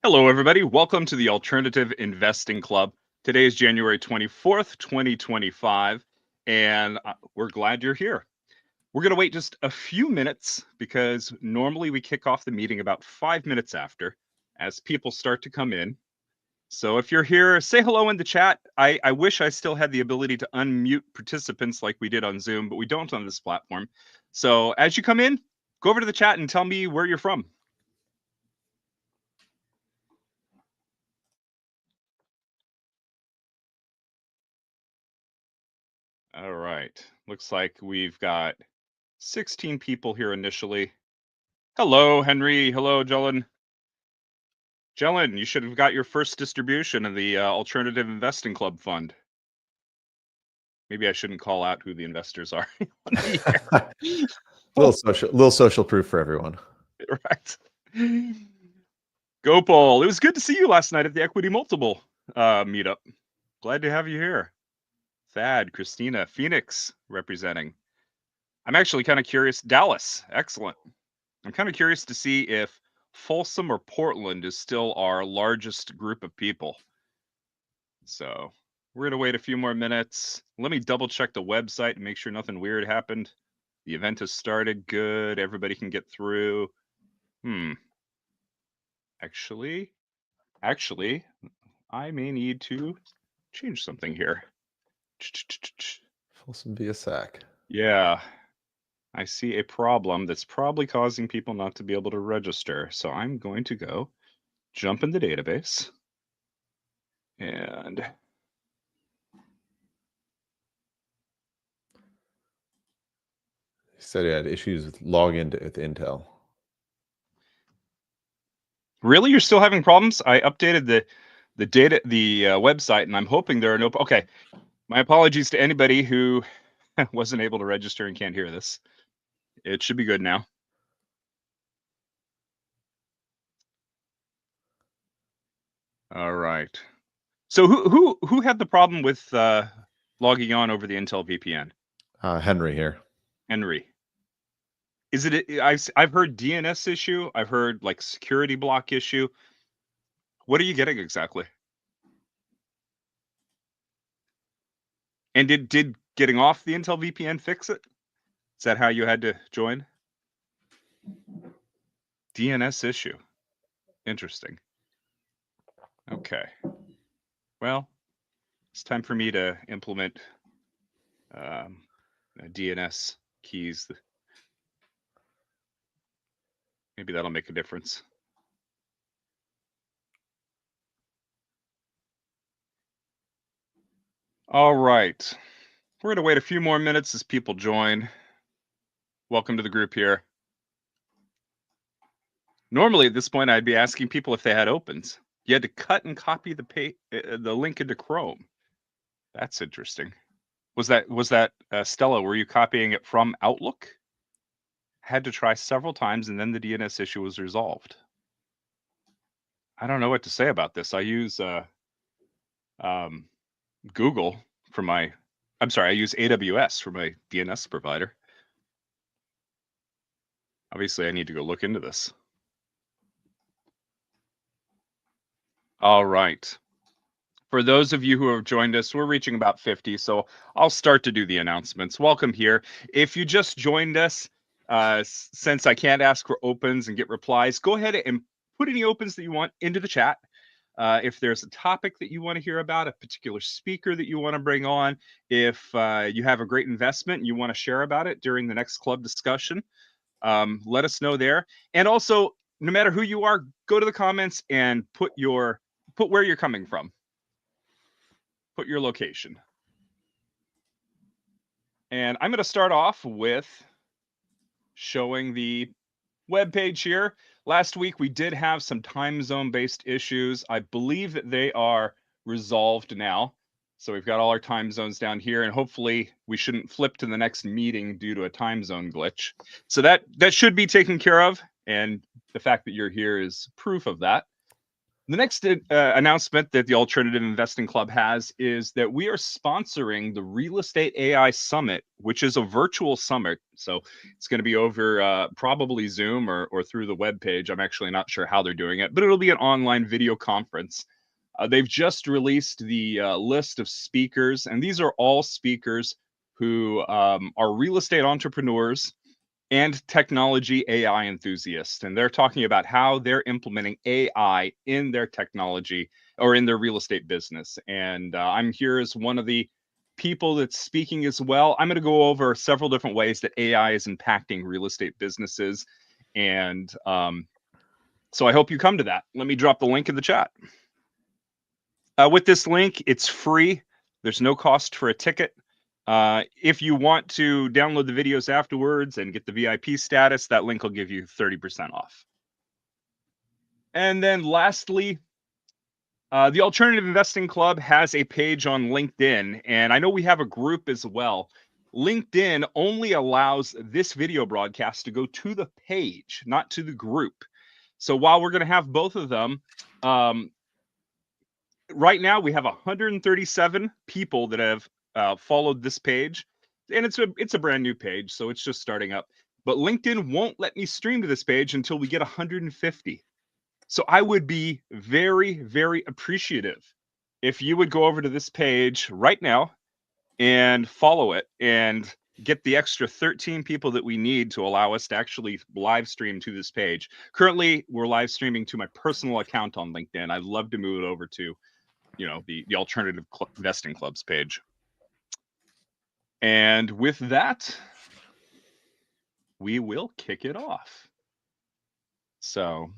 Hello, everybody. Welcome to the Alternative Investing Club. Today is January 24th, 2025, and we're glad you're here. We're going to wait just a few minutes because normally we kick off the meeting about 5 minutes after as people start to come in. So if you're here, say hello in the chat. I wish I still had the ability to unmute participants like we did on Zoom, but we don't on this platform. So as you come in, go over to the chat and tell me where you're from. All right. Looks like we've got 16 people here initially. Hello, Henry. Hello, Jellen. Jellen, you should have got your first distribution of the Alternative Investing Club fund. Maybe I shouldn't call out who the investors are. little social proof for everyone. Right. Gopal, it was good to see you last night at the EquityMultiple meetup. Glad to have you here. Thad, Christina, Phoenix representing. I'm actually kind of curious. Dallas, excellent. I'm kind of curious to see if Folsom or Portland is still our largest group of people. So we're going to wait a few more minutes. Let me double check the website and make sure nothing weird happened. The event has started. Good. Everybody can get through. Actually, I may need to change something here. Folsom be a sack. Yeah. I see a problem that's probably causing people not to be able to register. So I'm going to go jump in the database and He said he had issues with login with Intel. Really, you're still having problems? I updated the website, and I'm hoping there are no. Okay, my apologies to anybody who wasn't able to register and can't hear this. It should be good now. All right. So who had the problem with logging on over the Intel VPN? Henry here. Henry. Is it? I've heard DNS issue. I've heard like security block issue. What are you getting exactly? And did getting off the Intel VPN fix it? Is that how you had to join? DNS issue. Interesting. Okay. Well, it's time for me to implement DNS keys. Maybe that'll make a difference. All right. We're going to wait a few more minutes as people join. Welcome to the group here. Normally at this point, I'd be asking people if they had opens. You had to cut and copy the link into Chrome. That's interesting. Was that Stella? Were you copying it from Outlook? Had to try several times, and then the DNS issue was resolved. I don't know what to say about this. I use Google for my. I'm sorry, I use AWS for my DNS provider. Obviously, I need to go look into this. All right. For those of you who have joined us, we're reaching about 50, so I'll start to do the announcements. Welcome here. If you just joined us, since I can't ask for opens and get replies, go ahead and put any opens that you want into the chat. If there's a topic that you want to hear about, a particular speaker that you want to bring on, if you have a great investment and you want to share about it during the next club discussion, let us know there. And also, no matter who you are, go to the comments and put where you're coming from. Put your location. And I'm going to start off with showing the web page here. Last week, we did have some time zone based issues. I believe that they are resolved now. So we've got all our time zones down here, and hopefully we shouldn't flip to the next meeting due to a time zone glitch. So that should be taken care of. And the fact that you're here is proof of that. The next announcement that the Alternative Investing Club has is that we are sponsoring the Real Estate AI Summit, which is a virtual summit. So it's going to be over probably Zoom or through the webpage. I'm actually not sure how they're doing it, but it'll be an online video conference. They've just released the list of speakers, and these are all speakers who are real estate entrepreneurs and technology AI enthusiasts. And they're talking about how they're implementing AI in their technology or in their real estate business. And I'm here as one of the people that's speaking as well. I'm going to go over several different ways that AI is impacting real estate businesses. And so I hope you come to that. Let me drop the link in the chat. With this link, it's free. There's no cost for a ticket. If you want to download the videos afterwards and get the VIP status, that link will give you 30% off. And then lastly, the Alternative Investing Club has a page on LinkedIn, and I know we have a group as well. LinkedIn only allows this video broadcast to go to the page, not to the group. So while we're going to have both of them, right now we have 137 people that have followed this page, and it's a brand new page, so it's just starting up. But LinkedIn won't let me stream to this page until we get 150. So I would be very, very appreciative if you would go over to this page right now and follow it and get the extra 13 people that we need to allow us to actually live stream to this page. Currently, we're live streaming to my personal account on LinkedIn. I'd love to move it over to the Alternative Investing Club's page. And with that, we will kick it off. So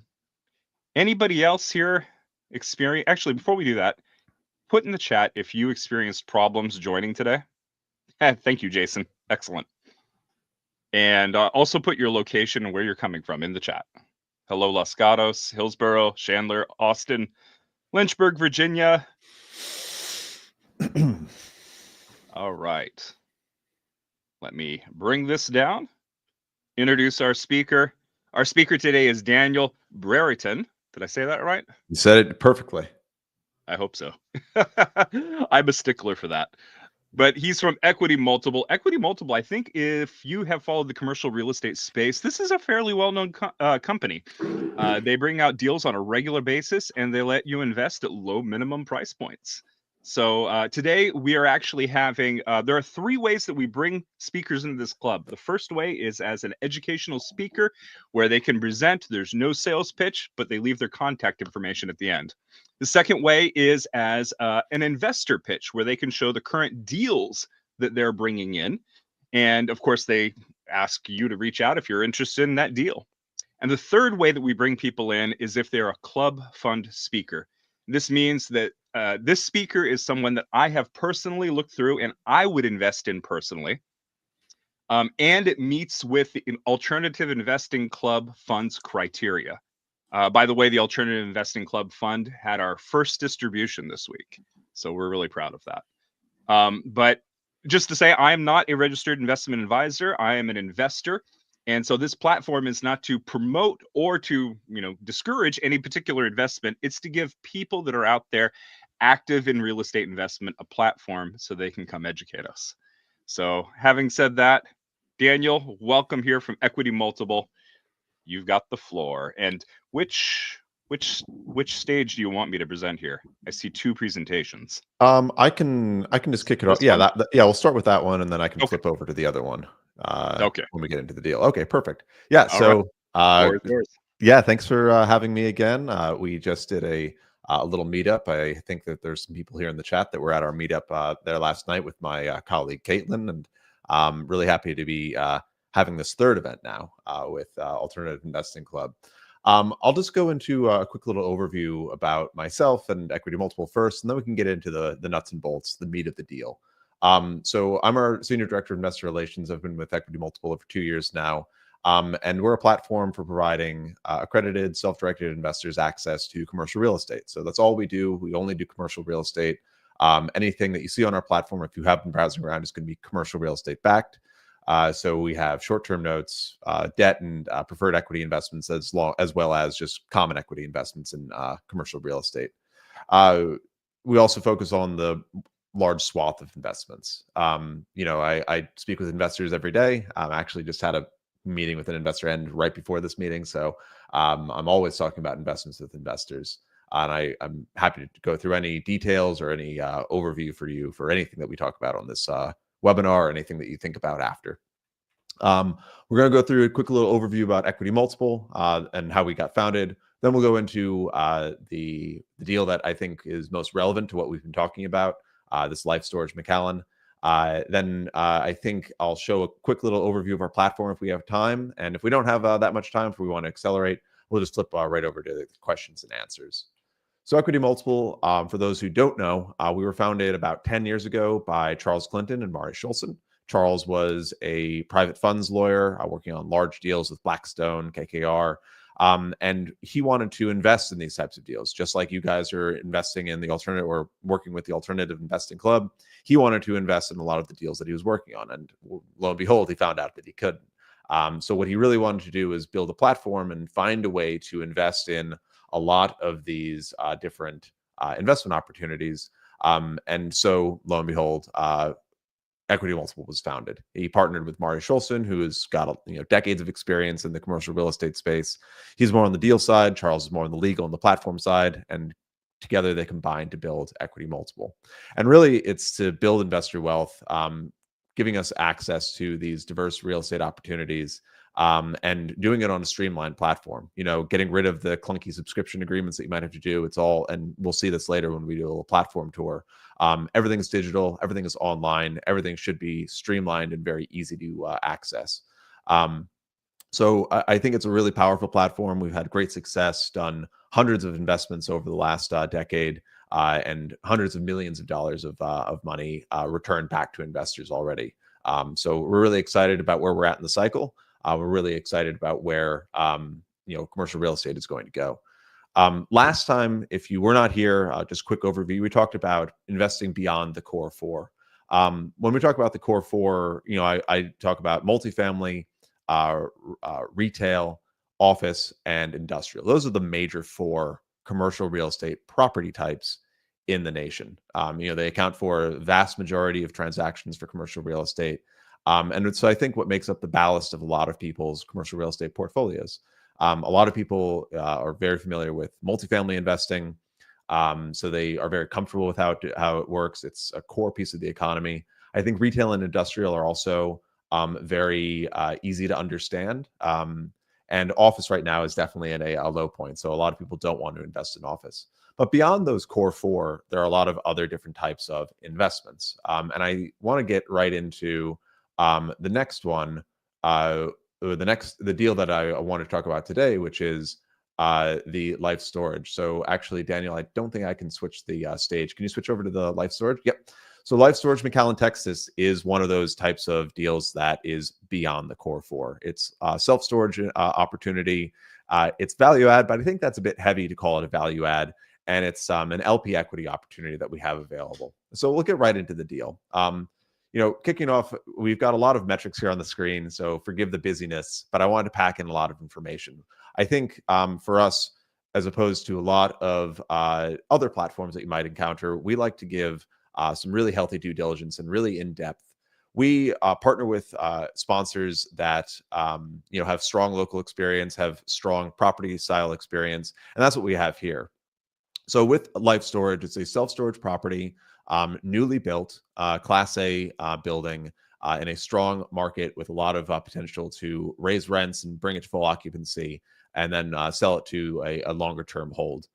anybody else here actually, before we do that, put in the chat if you experienced problems joining today. Thank you, Jason. Excellent. And also put your location and where you're coming from in the chat. Hello, Los Gatos, Hillsborough, Chandler, Austin, Lynchburg, Virginia. All right. Let me bring this down. Introduce our speaker. Our speaker today is Daniel Briton. Did I say that right? You said it perfectly. I hope so. I'm a stickler for that. But he's from EquityMultiple. EquityMultiple, I think if you have followed the commercial real estate space, this is a fairly well-known company. They bring out deals on a regular basis, and they let you invest at low minimum price points. So today we are actually having, there are 3 ways that we bring speakers into this club. The first way is as an educational speaker where they can present. There's no sales pitch, but they leave their contact information at the end. The second way is as an investor pitch where they can show the current deals that they're bringing in. And of course, they ask you to reach out if you're interested in that deal. And the third way that we bring people in is if they're a club fund speaker. This means that this speaker is someone that I have personally looked through and I would invest in personally. And it meets with the Alternative Investing Club Fund's criteria. By the way, the Alternative Investing Club Fund had our first distribution this week. So we're really proud of that. But just to say, I am not a registered investment advisor. I am an investor. And so this platform is not to promote or to, discourage any particular investment. It's to give people that are out there active in real estate investment a platform so they can come educate us. So having said that, Daniel, welcome here from EquityMultiple. You've got the floor. And which stage do you want me to present here? I see 2 presentations. I can just kick it off. Yeah, we'll start with that one, and then I can flip over to the other one. Okay. When we get into the deal. Okay, perfect. Yeah. All right. Yeah, thanks for having me again. We just did a little meetup. I think that there's some people here in the chat that were at our meetup there last night with my colleague Caitlin, and I'm really happy to be having this 3rd event now with Alternative Investing Club. I'll just go into a quick little overview about myself and EquityMultiple first, and then we can get into the nuts and bolts, the meat of the deal. So I'm our Senior Director of Investor Relations. I've been with EquityMultiple over 2 years now. And we're a platform for providing accredited, self-directed investors access to commercial real estate. So that's all we do. We only do commercial real estate. Anything that you see on our platform, if you have been browsing around, is going to be commercial real estate backed. So we have short-term notes, debt, and preferred equity investments, as well as just common equity investments in commercial real estate. We also focus on the large swath of investments. I speak with investors every day. I actually just had a meeting with an investor end right before this meeting, so I'm always talking about investments with investors. And I'm happy to go through any details or any overview for you for anything that we talk about on this webinar, or anything that you think about after. We're going to go through a quick little overview about EquityMultiple and how we got founded. Then we'll go into the deal that I think is most relevant to what we've been talking about, this Life Storage McAllen. Then I think I'll show a quick little overview of our platform if we have time. And if we don't have that much time, if we want to accelerate, we'll just flip right over to the questions and answers. So EquityMultiple, for those who don't know, we were founded about 10 years ago by Charles Clinton and Mari Schulson. Charles was a private funds lawyer working on large deals with Blackstone, KKR, and he wanted to invest in these types of deals, just like you guys are investing in the alternative or working with the Alternative Investing Club. He wanted to invest in a lot of the deals that he was working on, and lo and behold, he found out that he couldn't. So what he really wanted to do is build a platform and find a way to invest in a lot of these different investment opportunities. And so lo and behold, EquityMultiple was founded. He partnered with Mari Schulson, who has got decades of experience in the commercial real estate space. He's more on the deal side. Charles is more on the legal and the platform side, and together they combined to build EquityMultiple. And really, it's to build investor wealth, giving us access to these diverse real estate opportunities, and doing it on a streamlined platform. Getting rid of the clunky subscription agreements that you might have to do. It's all, and we'll see this later when we do a little platform tour. Everything's digital, everything is online, everything should be streamlined and very easy to access. So I think it's a really powerful platform. We've had great success, done hundreds of investments over the last decade, and hundreds of millions of dollars of money returned back to investors already. So we're really excited about where we're at in the cycle. We're really excited about where commercial real estate is going to go. Last time, if you were not here, just quick overview, we talked about investing beyond the core four. When we talk about the core four, I talk about multifamily, retail, office, and industrial. Those are the major four commercial real estate property types in the nation. They account for a vast majority of transactions for commercial real estate. And so I think what makes up the ballast of a lot of people's commercial real estate portfolios. A lot of people are very familiar with multifamily investing. So they are very comfortable with how it works. It's a core piece of the economy. I think retail and industrial are also very easy to understand. And office right now is definitely at a low point. So a lot of people don't want to invest in office. But beyond those core four, there are a lot of other different types of investments. And I want to get right into the next one, the deal that I want to talk about today, which is the life storage. So actually, Daniel, I don't think I can switch the stage. Can you switch over to the life storage? Yep. So life storage McAllen, Texas is one of those types of deals that is beyond the core four. It's self-storage opportunity. It's value add, but I think that's a bit heavy to call it a value add. And it's an LP equity opportunity that we have available. So we'll get right into the deal. Kicking off, we've got a lot of metrics here on the screen, so forgive the busyness, but I wanted to pack in a lot of information. I think for us, as opposed to a lot of other platforms that you might encounter, we like to give some really healthy due diligence and really in-depth. We partner with sponsors that have strong local experience, have strong property style experience, and that's what we have here. So with life storage, it's a self-storage property, newly built, Class A building in a strong market with a lot of potential to raise rents and bring it to full occupancy, and then sell it to a longer-term hold.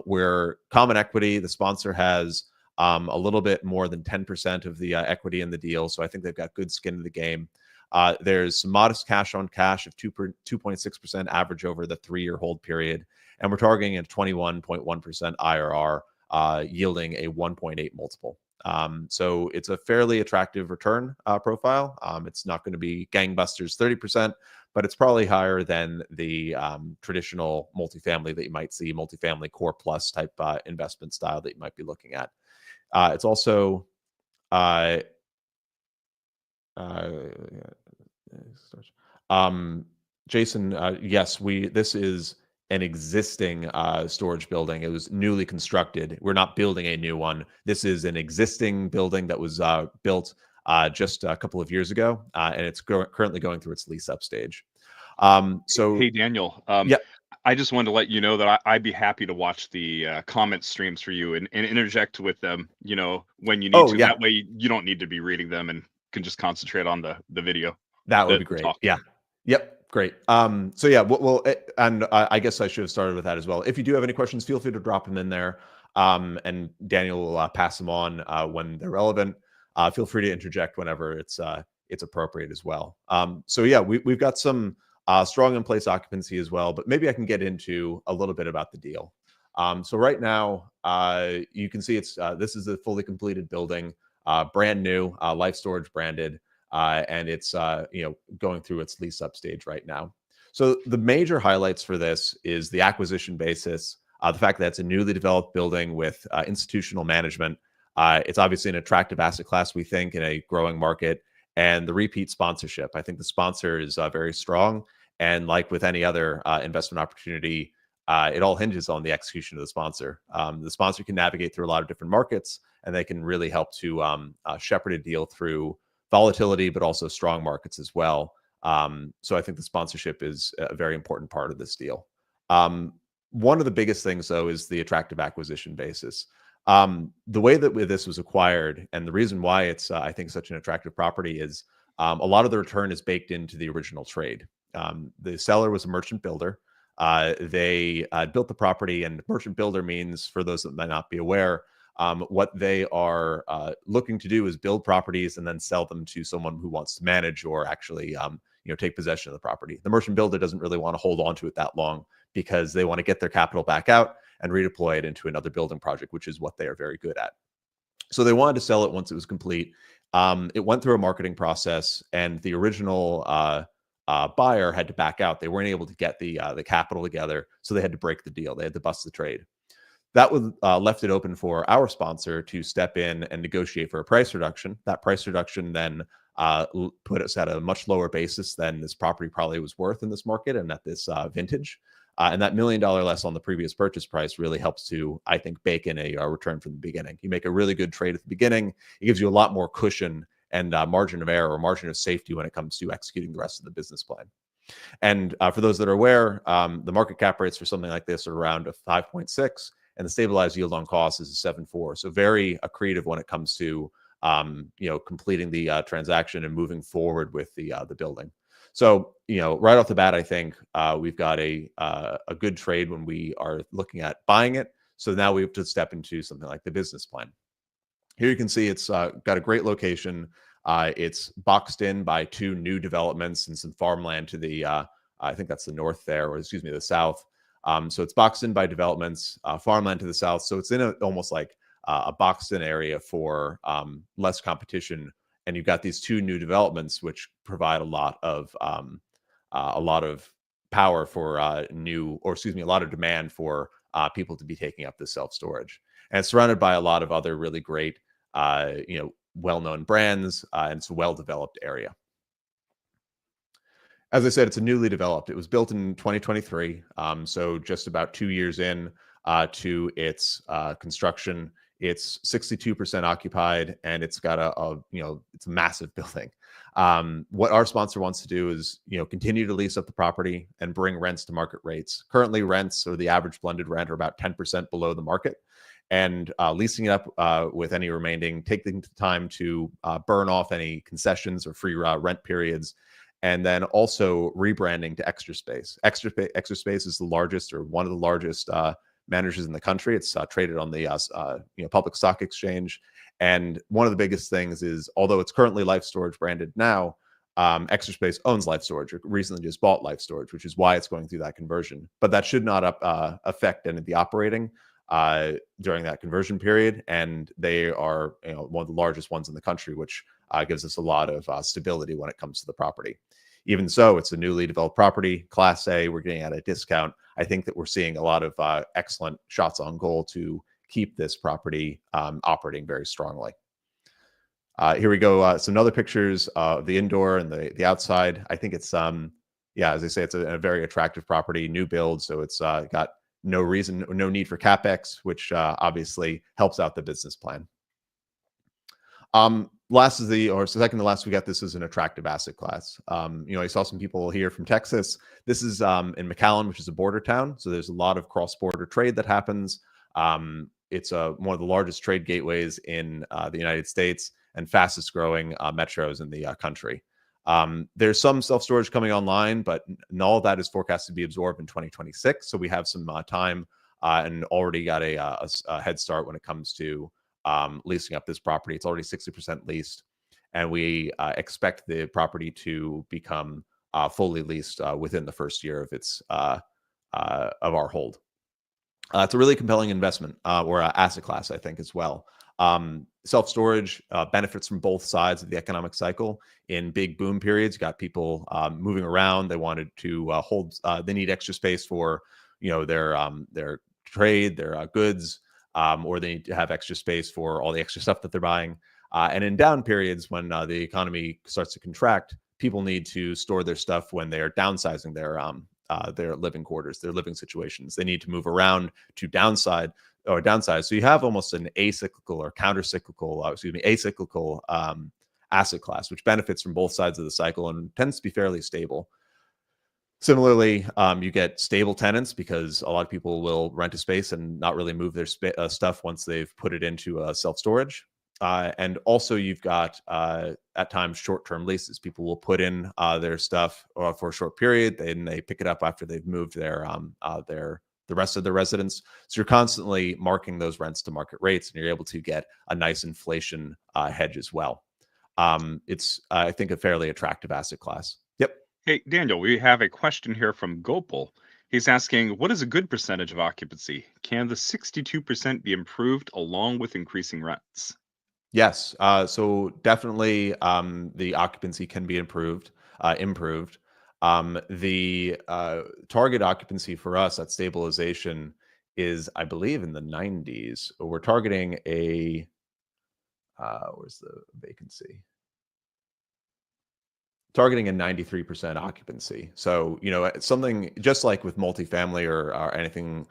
Where common equity, the sponsor has a little bit more than 10% of the equity in the deal, so I think they've got good skin in the game. There's some modest cash on cash of 2.6% average over the 3-year hold period, and we're targeting a 21.1% IRR, yielding a 1.8 multiple. So it's a fairly attractive return profile. It's not going to be gangbusters 30%, but it's probably higher than the traditional multifamily that you might see, multifamily core plus type investment style that you might be looking at. It's also Jason, yes, this is an existing storage building. It was newly constructed. We're not building a new one. This is an existing building that was built just a couple of years ago, and it's currently going through its lease up stage. Hey, Daniel. Yeah. I just wanted to let you know that I'd be happy to watch the comment streams for you and interject with them, when you need Oh, to. yeah. That way you don't need to be reading them and can just concentrate on the video. That would The be great. talk. Yeah. Yep. Great. So yeah, and I guess I should have started with that as well. If you do have any questions, feel free to drop them in there. And Daniel will pass them on when they're relevant. Feel free to interject whenever it's appropriate as well. So yeah, we've got some strong in place occupancy as well, but maybe I can get into a little bit about the deal. So right now, you can see this is a fully completed building, brand new, Life Storage branded. And it's going through its lease up stage right now. So the major highlights for this is the acquisition basis, the fact that it's a newly developed building with institutional management. It's obviously an attractive asset class, we think, in a growing market, and the repeat sponsorship. I think the sponsor is very strong, and like with any other investment opportunity, it all hinges on the execution of the sponsor. The sponsor can navigate through a lot of different markets, and they can really help to shepherd a deal through volatility, but also strong markets as well. So I think the sponsorship is a very important part of this deal. One of the biggest things, though, is the attractive acquisition basis. The way that this was acquired, and the reason why it's, I think, such an attractive property is a lot of the return is baked into the original trade. The seller was a merchant builder. They built the property, and merchant builder means, for those that might not be aware, what they are looking to do is build properties and then sell them to someone who wants to manage or actually take possession of the property. The merchant builder doesn't really want to hold on to it that long because they want to get their capital back out and redeploy it into another building project, which is what they are very good at. So they wanted to sell it once it was complete. It went through a marketing process, and the original buyer had to back out. They weren't able to get the capital together, so they had to break the deal. They had to bust the trade. That would left it open for our sponsor to step in and negotiate for a price reduction. That price reduction then put us at a much lower basis than this property probably was worth in this market and at this vintage. And that $1 million less on the previous purchase price really helps to, I think, bake in a return from the beginning. You make a really good trade at the beginning. It gives you a lot more cushion and margin of error or margin of safety when it comes to executing the rest of the business plan. And for those that are aware, the market cap rates for something like this are around a 5.6. And the stabilized yield on cost is a 7.4. So very accretive when it comes to completing the transaction and moving forward with the building. So right off the bat, I think we've got a good trade when we are looking at buying it. So now we have to step into something like the business plan. Here you can see it's got a great location. It's boxed in by 2 new developments and some farmland to the I think that's the north there, or excuse me, the south. So it's boxed in by developments, farmland to the south. So it's in almost like a boxed in area for less competition. And you've got these 2 new developments, which provide a lot of power for a lot of demand for people to be taking up this self-storage. And it's surrounded by a lot of other really great, well-known brands, and it's a well-developed area. As I said, it's a newly developed. It was built in 2023, so just about 2 years in to its construction. It's 62% occupied, and it's got it's a massive building. What our sponsor wants to do is, continue to lease up the property and bring rents to market rates. Currently, rents, or the average blended rent, are about 10% below the market. And leasing it up with any remaining, taking the time to burn off any concessions or free rent periods, and then also rebranding to Extra Space. Extra Space is the largest, or one of the largest managers in the country. It's traded on the public stock exchange. And one of the biggest things is, although it's currently Life Storage branded now, Extra Space owns Life Storage. It recently just bought Life Storage, which is why it's going through that conversion. But that should not affect any of the operating during that conversion period. And they are one of the largest ones in the country, which gives us a lot of stability when it comes to the property. Even so, it's a newly developed property, Class A. We're getting at a discount. I think that we're seeing a lot of excellent shots on goal to keep this property operating very strongly. Here we go. Some other pictures of the indoor and the outside. I think it's yeah, as I say, it's a very attractive property, new build, so it's got no need for capex, which obviously helps out the business plan. Last is second to last, we got this as an attractive asset class. I saw some people here from Texas. This is in McAllen, which is a border town. So there's a lot of cross-border trade that happens. It's one of the largest trade gateways in the United States and fastest growing metros in the country. There's some self-storage coming online, but all of that is forecast to be absorbed in 2026. So we have some time and already got a head start when it comes to leasing up this property. It's already 60% leased, and we expect the property to become fully leased within the first year of our hold. It's a really compelling investment or asset class, I think, as well. Self-storage benefits from both sides of the economic cycle. In big boom periods, you got people moving around. They wanted to hold. They need extra space for their trade, their goods, or they need to have extra space for all the extra stuff that they're buying. And in down periods, when the economy starts to contract, people need to store their stuff when they are downsizing their living quarters, their living situations. They need to move around to downsize. So you have almost an acyclical asset class, which benefits from both sides of the cycle and tends to be fairly stable. Similarly, you get stable tenants because a lot of people will rent a space and not really move their stuff once they've put it into self-storage. And also you've got, at times, short-term leases. People will put in their stuff for a short period, then they pick it up after they've moved the rest of their residence. So you're constantly marking those rents to market rates, and you're able to get a nice inflation hedge as well. It's, I think, a fairly attractive asset class. Yep. Hey, Daniel, we have a question here from Gopal. He's asking, what is a good percentage of occupancy? Can the 62% be improved along with increasing rents? Yes. So definitely the occupancy can be improved. The target occupancy for us at stabilization is, I believe, in the 90s. We're targeting where's the vacancy? Targeting a 93% occupancy. So, it's something just like with multifamily or anything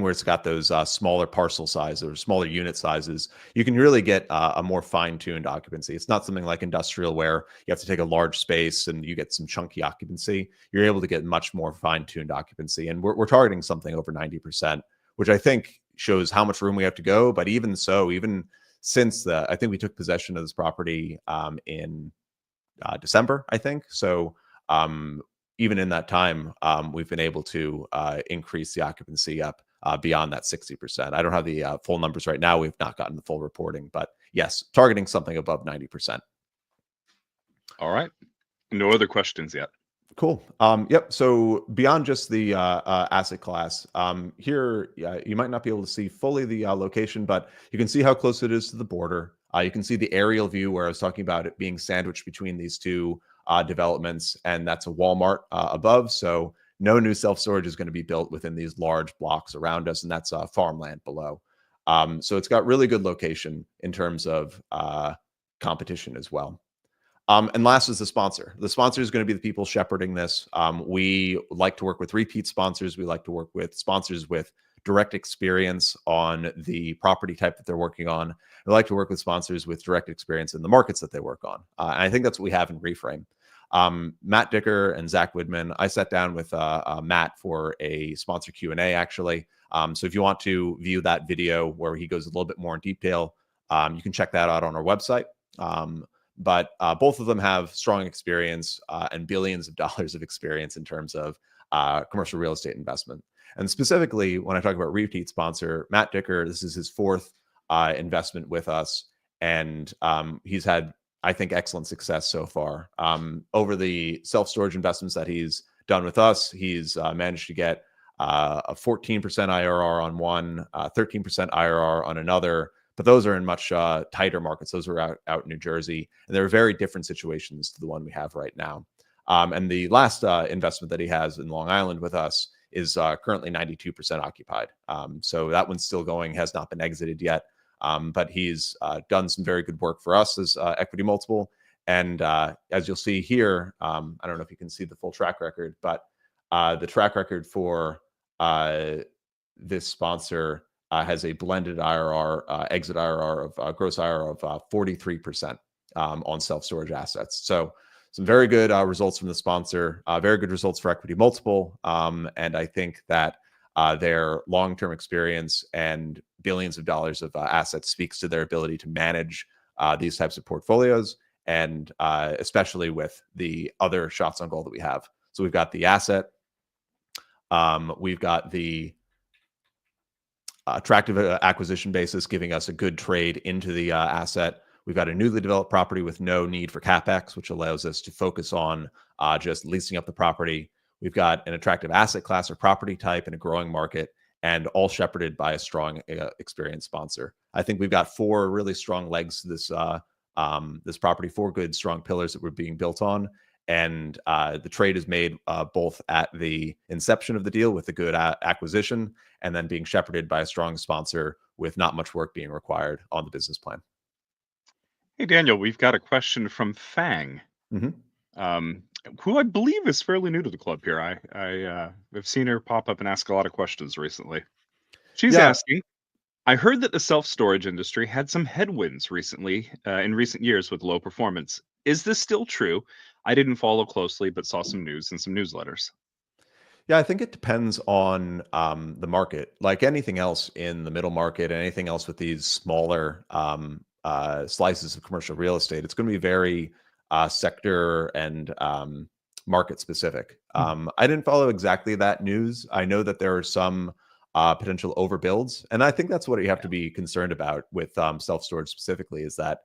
where it's got those smaller parcel sizes or smaller unit sizes, you can really get a more fine-tuned occupancy. It's not something like industrial where you have to take a large space and you get some chunky occupancy. You're able to get much more fine-tuned occupancy. And we're targeting something over 90%, which I think shows how much room we have to go. But even so, even since I think we took possession of this property in December, I think. So even in that time, we've been able to increase the occupancy up beyond that 60%. I don't have the full numbers right now. We've not gotten the full reporting, but yes, targeting something above 90%. All right. No other questions yet. Cool. Yep. So beyond just the asset class, here you might not be able to see fully the location, but you can see how close it is to the border. You can see the aerial view where I was talking about it being sandwiched between these two developments, and that's a Walmart above. So no new self-storage is going to be built within these large blocks around us, and that's farmland below. So it's got really good location in terms of competition as well. And last is the sponsor. The sponsor is going to be the people shepherding this. We like to work with repeat sponsors. We like to work with sponsors with direct experience on the property type that they're working on. We like to work with sponsors with direct experience in the markets that they work on. And I think that's what we have in Reframe. Matt Dicker and Zach Widman. I sat down with Matt for a sponsor Q&A, actually. So if you want to view that video where he goes a little bit more in detail, you can check that out on our website. But both of them have strong experience and billions of dollars of experience in terms of commercial real estate investment. And specifically, when I talk about repeat sponsor, Matt Dicker, this is his fourth investment with us. And he's had, I think, excellent success so far. Over the self-storage investments that he's done with us, he's managed to get a 14% IRR on one, 13% IRR on another. But those are in much tighter markets. Those are out in New Jersey. And they're very different situations to the one we have right now. And the last investment that he has in Long Island with us is currently 92% occupied. So that one's still going, has not been exited yet. But he's done some very good work for us as EquityMultiple. And as you'll see here, I don't know if you can see the full track record, but the track record for this sponsor has a blended IRR, exit IRR of gross IRR of 43% on self-storage assets. So some very good results from the sponsor, very good results for EquityMultiple. And I think that their long-term experience and billions of dollars of assets speaks to their ability to manage these types of portfolios, and especially with the other shots on goal that we have. So we've got the asset, we've got the attractive acquisition basis giving us a good trade into the asset. We've got a newly developed property with no need for CapEx, which allows us to focus on just leasing up the property. We've got an attractive asset class or property type in a growing market, and all shepherded by a strong, experienced sponsor. I think we've got four really strong legs to this property, four good, strong pillars that we're being built on. And the trade is made both at the inception of the deal with a good acquisition, and then being shepherded by a strong sponsor with not much work being required on the business plan. Hey, Daniel, we've got a question from Fang, who I believe is fairly new to the club here. I've seen her pop up and ask a lot of questions recently. She's Yeah, asking, I heard that the self-storage industry had some headwinds recently, in recent years with low performance. Is this still true? I didn't follow closely, but saw some news and some newsletters. Yeah, I think it depends on the market. Like anything else in the middle market, and anything else with these smaller slices of commercial real estate, it's going to be very sector and market specific. I didn't follow exactly that news. I know that there are some potential overbuilds, and I think that's what you have to be concerned about with self storage specifically. Is that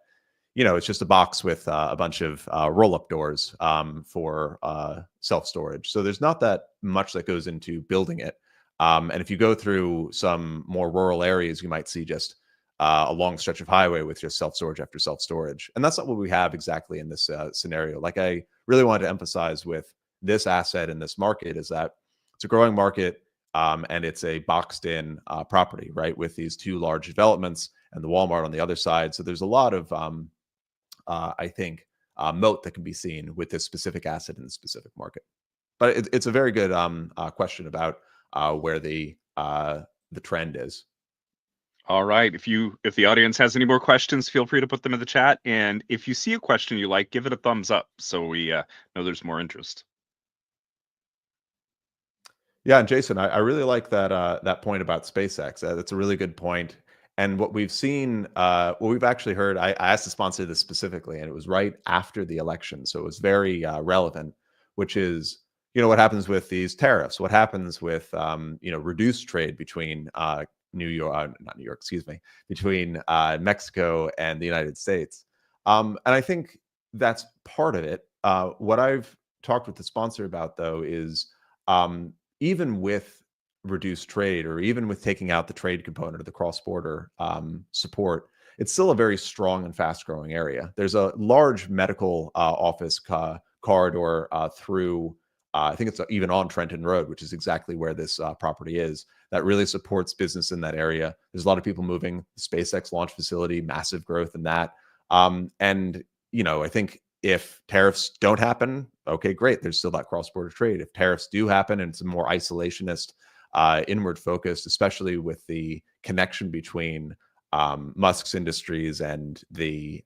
it's just a box with a bunch of roll-up doors for self-storage. So there's not that much that goes into building it. And if you go through some more rural areas, you might see just a long stretch of highway with just self-storage after self-storage. And that's not what we have exactly in this scenario. Like I really wanted to emphasize with this asset in this market is that it's a growing market, and it's a boxed-in property, right, with these two large developments and the Walmart on the other side. So there's a lot of I think, moat that can be seen with this specific asset in the specific market. But it's a very good question about where the trend is. All right. If the audience has any more questions, feel free to put them in the chat. And if you see a question you like, give it a thumbs up so we know there's more interest. Yeah, and Jason, I really like that point about SpaceX. That's a really good point. And what we've seen, what we've actually heard, I asked the sponsor this specifically, and it was right after the election, so it was very relevant. Which is, what happens with these tariffs? What happens with reduced trade between New York, not New York, excuse me, between Mexico and the United States? And I think that's part of it. What I've talked with the sponsor about, though, is even with reduced trade, or even with taking out the trade component of the cross-border support, it's still a very strong and fast-growing area. There's a large medical office corridor through, I think it's even on Trenton Road, which is exactly where this property is, that really supports business in that area. There's a lot of people moving. The SpaceX launch facility, massive growth in that. And, I think if tariffs don't happen, okay, great. There's still that cross-border trade. If tariffs do happen and it's a more isolationist, inward focused, especially with the connection between Musk's industries and the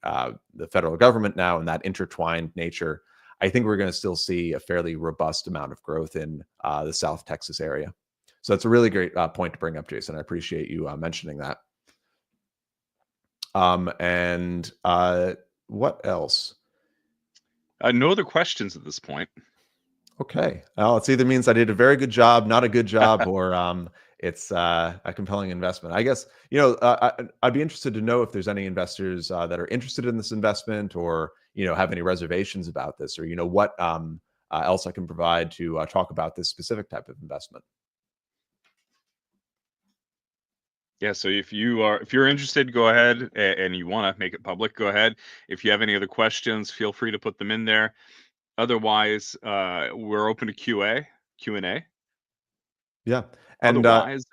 federal government now, and that intertwined nature, I think we're going to still see a fairly robust amount of growth in the South Texas area. So that's a really great point to bring up, Jason. I appreciate you mentioning that. And what else? No other questions at this point. Okay. Well, it either means I did a very good job, not a good job, or it's a compelling investment. I guess, I'd be interested to know if there's any investors that are interested in this investment, or, have any reservations about this, or, what else I can provide to talk about this specific type of investment. Yeah, so if you're interested, go ahead, and you want to make it public, go ahead. If you have any other questions, feel free to put them in there. Otherwise, we're open to Q&A. Yeah. And Otherwise,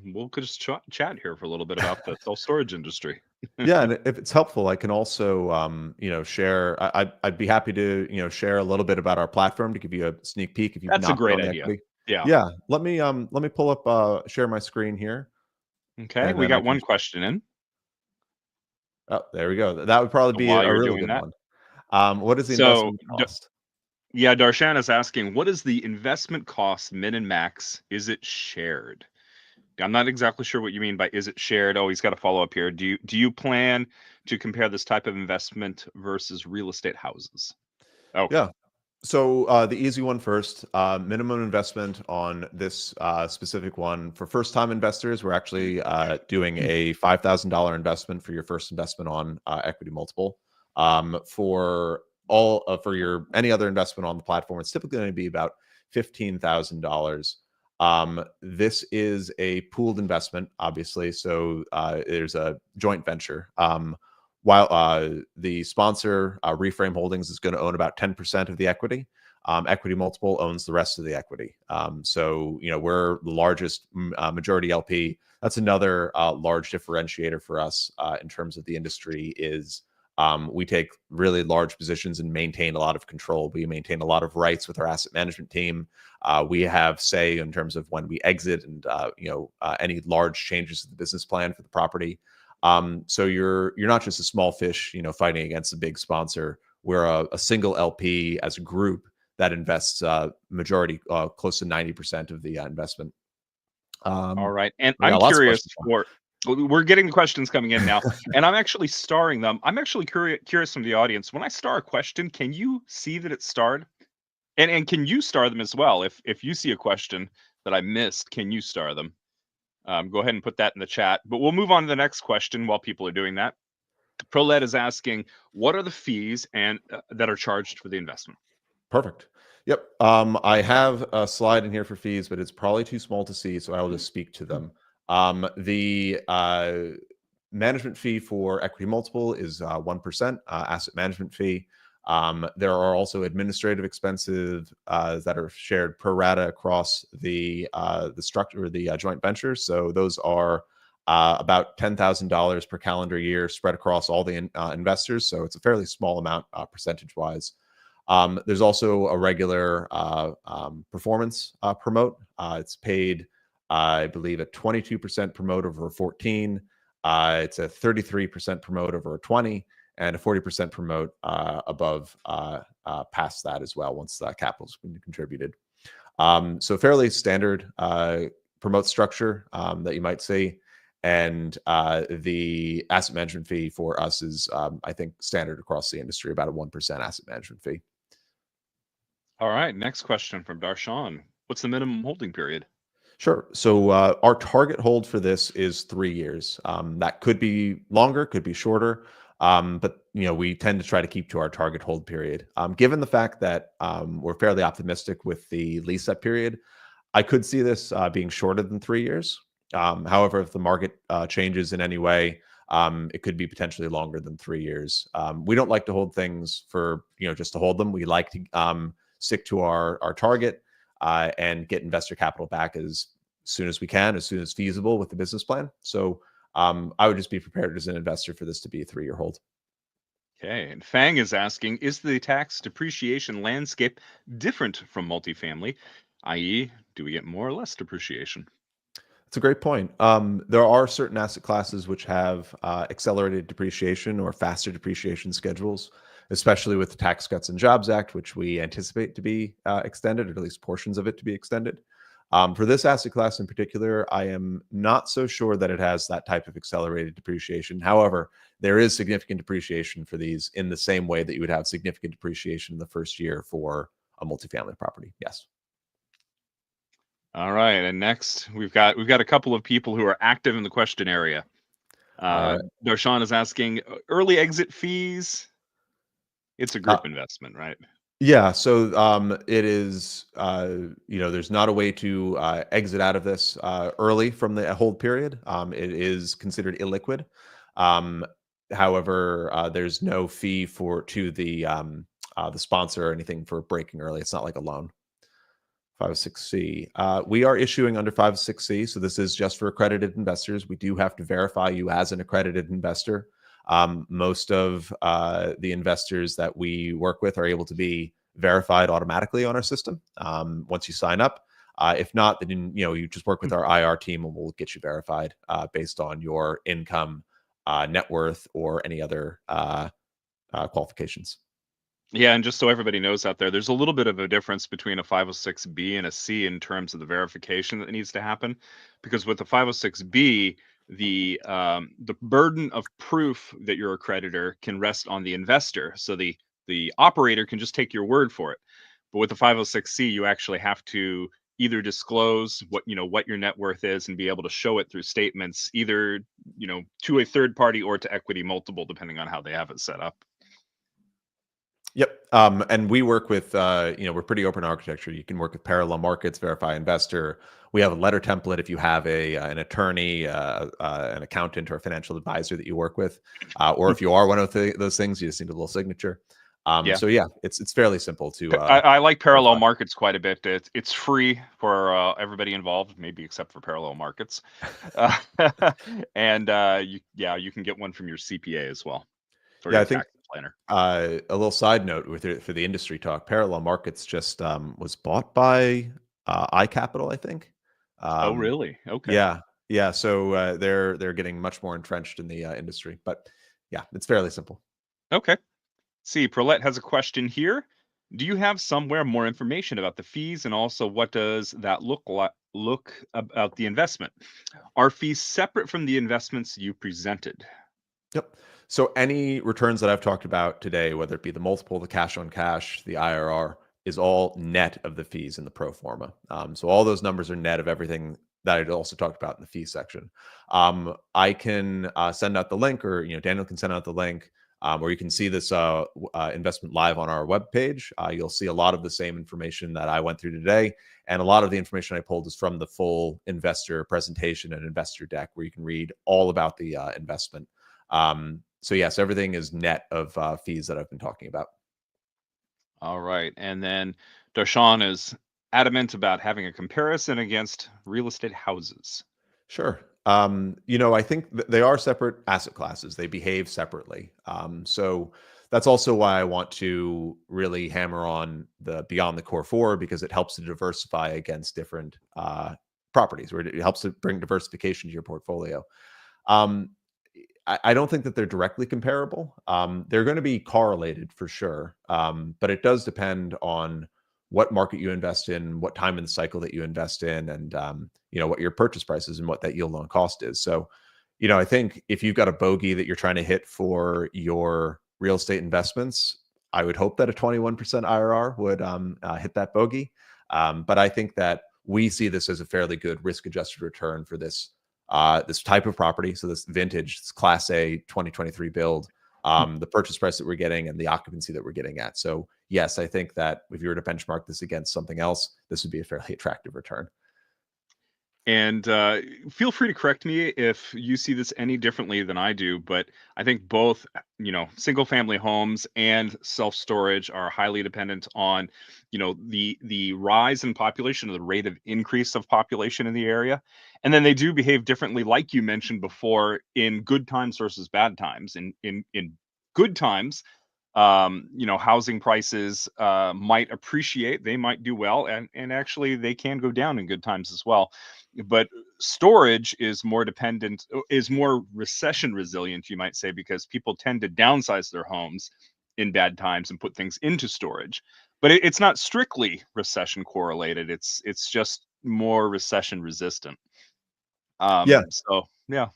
we'll could just chat here for a little bit about the self-storage industry. yeah, and if it's helpful, I can also, share. I'd be happy to, share a little bit about our platform to give you a sneak peek if you've That's a not been great on the idea. equity. Yeah. Yeah, let me pull up, share my screen here, Okay, and we then I got can. one question in. Oh, there we go. That would probably So be while a you're really doing good that, one. What is the so investment cost? yeah, Darshan is asking, what is the investment cost, min and max? Is it shared? I'm not exactly sure what you mean by is it shared. Oh, he's got a follow up here. Do you plan to compare this type of investment versus real estate houses? Okay. Yeah. So the easy one first, minimum investment on this specific one for first-time investors. We're actually doing a $5,000 investment for your first investment on Equity Multiple. For your any other investment on the platform, it's typically going to be about $15,000. This is a pooled investment, obviously, so there's a joint venture. While the sponsor, Reframe Holdings, is going to own about 10% of the equity. Equity Multiple owns the rest of the equity. So, we're the largest majority LP. That's another large differentiator for us in terms of the industry is we take really large positions and maintain a lot of control. We maintain a lot of rights with our asset management team. We have say in terms of when we exit and any large changes to the business plan for the property. So you're not just a small fish, fighting against a big sponsor. We're a single LP as a group that invests majority, close to 90% of the investment. All Um, right. And we I'm got lots of curious questions now. for we're getting the questions coming in now, and I'm actually starring them. I'm actually curious from the audience. When I star a question, can you see that it's starred? And can you star them as well? If you see a question that I missed, can you star them? Go ahead and put that in the chat. But we'll move on to the next question while people are doing that. Prolet is asking, what are the fees and that are charged for the investment? Perfect. Yep. I have a slide in here for fees, but it's probably too small to see, so I will just speak to them. The management fee for Equity Multiple is 1% asset management fee. There are also administrative expenses that are shared pro rata across the structure, the joint venture. So those are about $10,000 per calendar year spread across all the investors. So it's a fairly small amount percentage wise. There's also a regular performance promote. It's paid, I believe, at 22% promote over 14. It's a 33% promote over 20, and a 40% promote above past that as well once the capital's been contributed. So fairly standard promote structure that you might see. And the asset management fee for us is, I think, standard across the industry, about a 1% asset management fee. All right. Next question from Darshan. What's the minimum holding period? Sure. So our target hold for this is 3 years. That could be longer, could be shorter, but we tend to try to keep to our target hold period. Given the fact that we're fairly optimistic with the lease up period, I could see this being shorter than 3 years. However, if the market changes in any way, it could be potentially longer than 3 years. We don't like to hold things for just to hold them. We like to stick to our target and get investor capital back as soon as we can, as soon as feasible with the business plan. So I would just be prepared as an investor for this to be a 3-year hold. Okay. And Fang is asking, is the tax depreciation landscape different from multifamily? I.e., do we get more or less depreciation? It's a great point. There are certain asset classes which have accelerated depreciation or faster depreciation schedules, especially with the Tax Cuts and Jobs Act, which we anticipate to be extended, or at least portions of it to be extended. For this asset class in particular, I am not so sure that it has that type of accelerated depreciation. However, there is significant depreciation for these in the same way that you would have significant depreciation in the first year for a multifamily property. Yes. All right. And next, we've got a couple of people who are active in the question area. All right. Darshan is asking, early exit fees. It's a Uh, group investment, right? Yeah, so it is, there's not a way to exit out of this early from the hold period. It is considered illiquid. Um, However, there's no fee to the sponsor or anything for breaking early. It's not like a loan. 506C. We are issuing under 506C, so this is just for accredited investors. We do have to verify you as an accredited investor. Most of the investors that we work with are able to be verified automatically on our system once you sign up. If not, then you just work with our IR team and we'll get you verified based on your income, net worth, or any other qualifications. Yeah, and just so everybody knows out there, there's a little bit of a difference between a 506B and a C in terms of the verification that needs to happen. Because with the 506B, the burden of proof that you're a creditor can rest on the investor. So the operator can just take your word for it. But with the 506C, you actually have to either disclose what your net worth is and be able to show it through statements, either to a third party or to EquityMultiple, depending on how they have it set up. Yep. And we work with, we're pretty open architecture. You can work with parallel markets, verify investor. We have a letter template if you have an attorney, an accountant, or a financial advisor that you work with. Or if you are one of those things, you just need a little signature. Yeah. So yeah, it's fairly simple to. I like parallel verify. markets quite a bit. It's free for everybody involved, maybe except for parallel markets. And you can get one from your CPA as well for Yeah, your I think tax planner. a little side note for the industry talk, parallel markets just was bought by iCapital, I think. Oh, really? Okay. Yeah, yeah. So they're getting much more entrenched in the industry, but yeah, it's fairly simple. Okay. See, Prolette has a question here. Do you have somewhere more information about the fees, and also what does that look about the investment? Are fees separate from the investments you presented? Yep. So any returns that I've talked about today, whether it be the multiple, the cash on cash, the IRR, is all net of the fees in the pro forma. So all those numbers are net of everything that I also talked about in the fee section. I can send out the link, or Daniel can send out the link, where you can see this investment live on our webpage. You'll see a lot of the same information that I went through today, and a lot of the information I pulled is from the full investor presentation and investor deck, where you can read all about the investment. So yes, everything is net of fees that I've been talking about. All right. And then Darshan is adamant about having a comparison against real estate houses. Sure. I think they are separate asset classes. They behave separately. So that's also why I want to really hammer on the beyond the core four, because it helps to diversify against different properties, or it helps to bring diversification to your portfolio. I don't think that they're directly comparable. They're going to be correlated for sure, but it does depend on what market you invest in, what time in the cycle that you invest in, and what your purchase price is and what that yield on cost is. So, I think if you've got a bogey that you're trying to hit for your real estate investments, I would hope that a 21% IRR would hit that bogey. But I think that we see this as a fairly good risk-adjusted return for this type of property. So this vintage, this Class A 2023 build, the purchase price that we're getting and the occupancy that we're getting at. So yes, I think that if you were to benchmark this against something else, this would be a fairly attractive return. And feel free to correct me if you see this any differently than I do, but I think both, single family homes and self-storage are highly dependent on, the rise in population, or the rate of increase of population in the area. And then they do behave differently, like you mentioned before, in good times versus bad times. In good times, housing prices might appreciate, they might do well, and actually they can go down in good times as well. But storage is more recession resilient, you might say, because people tend to downsize their homes in bad times and put things into storage. But it's not strictly recession correlated. It's just more recession resistant. Yeah. So yeah.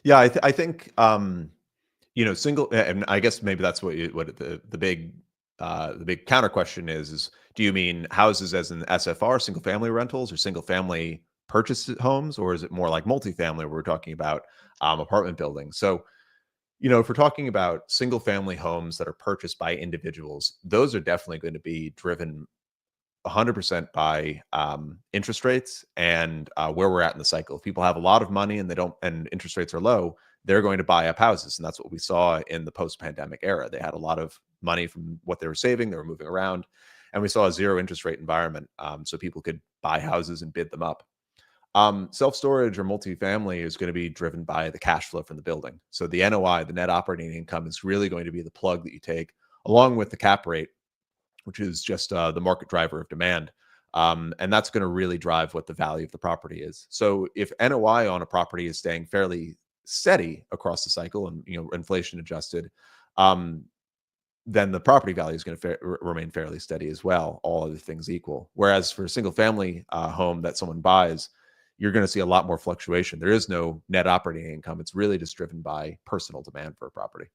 Yeah. I think, single, and I guess maybe that's what the big counter question is do you mean houses as in SFR, single family rentals, or single family purchase homes, or is it more like multifamily where we're talking about apartment buildings? So, if we're talking about single family homes that are purchased by individuals, those are definitely going to be driven 100% by interest rates and where we're at in the cycle. If people have a lot of money and interest rates are low, they're going to buy up houses. And that's what we saw in the post-pandemic era. They had a lot of money from what they were saving. They were moving around. and we saw a zero interest rate environment, so people could buy houses and bid them up. Self-storage or multifamily is going to be driven by the cash flow from the building. So the NOI, the net operating income, is really going to be the plug that you take, along with the cap rate, which is just the market driver of demand. And that's going to really drive what the value of the property is. So if NOI on a property is staying fairly steady across the cycle and inflation adjusted, um, then the property value is going to remain fairly steady as well, all other things equal. Whereas for a single family home that someone buys, you're going to see a lot more fluctuation. There is no net operating income. It's really just driven by personal demand for a property.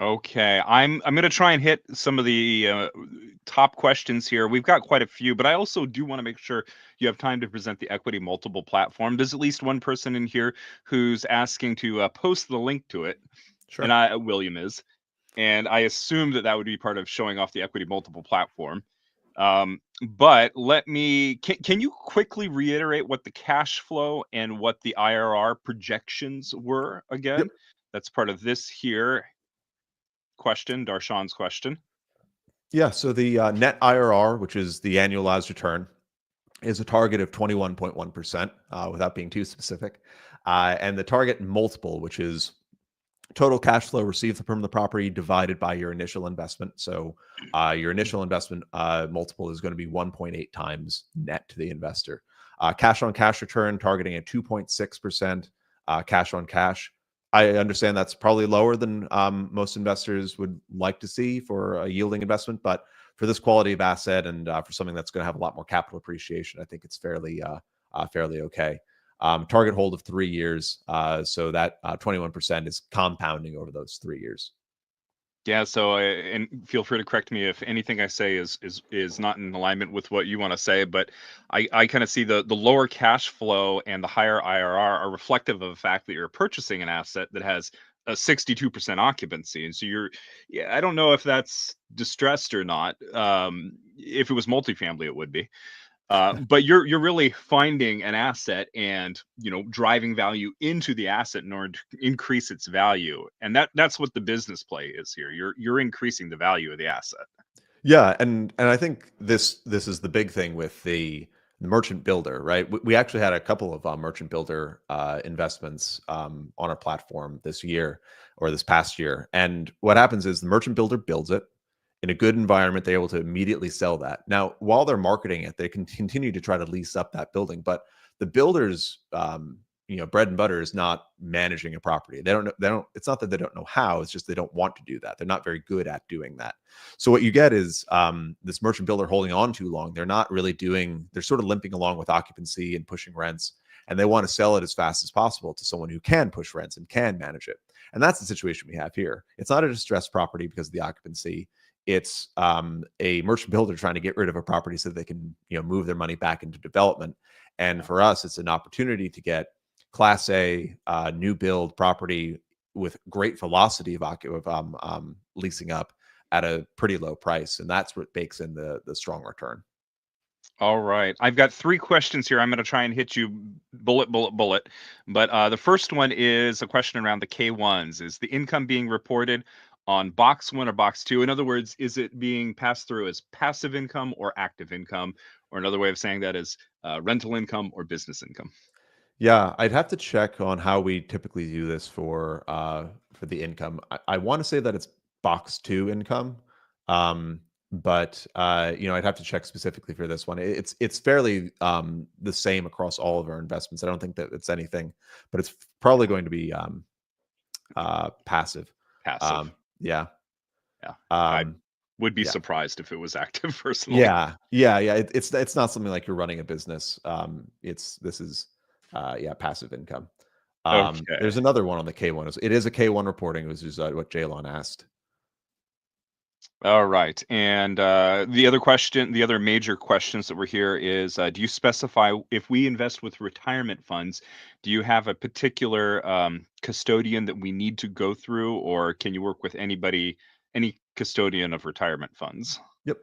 Okay, I'm gonna try and hit some of the top questions here. We've got quite a few, but I also do want to make sure you have time to present the Equity Multiple platform. There's at least one person in here who's asking to post the link to it, and Sure. William is, and I assume that that would be part of showing off the Equity Multiple platform. But can you quickly reiterate what the cash flow and what the IRR projections were again? Yep. That's part of this here question, Darshan's question. Yeah. So the net IRR, which is the annualized return, is a target of 21.1%, without being too specific. And the target multiple, which is total cash flow received from the property divided by your initial investment. So your initial investment multiple is going to be 1.8 times net to the investor. Cash on cash return targeting at 2.6% cash on cash. I understand that's probably lower than most investors would like to see for a yielding investment, but for this quality of asset and for something that's going to have a lot more capital appreciation, I think it's fairly okay. Target hold of 3 years. So that 21% is compounding over those 3 years. Yeah, so and feel free to correct me if anything I say is not in alignment with what you want to say, but I kind of see the lower cash flow and the higher IRR are reflective of the fact that you're purchasing an asset that has a 62% occupancy. And so I don't know if that's distressed or not. If it was multifamily, it would be. But you're really finding an asset and driving value into the asset in order to increase its value, and that's what the business play is here. You're increasing the value of the asset. Yeah, and I think this is the big thing with the merchant builder, right? We actually had a couple of merchant builder investments on our platform this year or this past year, and what happens is the merchant builder builds it in a good environment. They're able to immediately sell that. Now, while they're marketing it, they can continue to try to lease up that building, but the builders, bread and butter is not managing a property. They don't know. They don't. It's not that they don't know how. It's just they don't want to do that. They're not very good at doing that. So what you get is this merchant builder holding on too long. They're not really doing. They're sort of limping along with occupancy and pushing rents, and they want to sell it as fast as possible to someone who can push rents and can manage it. And that's the situation we have here. It's not a distressed property because of the occupancy. It's a merchant builder trying to get rid of a property so that they can move their money back into development. And for us, it's an opportunity to get Class A new build property with great velocity of leasing up at a pretty low price, and that's what bakes in the strong return. All right, I've got 3 questions here. I'm going to try and hit you bullet, but the first one is a question around the K1s. Is the income being reported on box 1 or box 2? In other words, is it being passed through as passive income or active income? Or another way of saying that is rental income or business income? Yeah, I'd have to check on how we typically do this for the income. I want to say that it's box two income, but I'd have to check specifically for this one. It's fairly the same across all of our investments. I don't think that it's anything, but it's probably going to be passive. Passive. Yeah. Yeah, I Um, would be yeah. surprised if it was active personally. Yeah. It's not something like you're running a business. This is passive income. Okay. There's another one on the K1. It is a K1 reporting, which is what Jaylon asked. All right. And the other major questions that were here is, do you specify if we invest with retirement funds, do you have a particular custodian that we need to go through, or can you work with any custodian of retirement funds? Yep.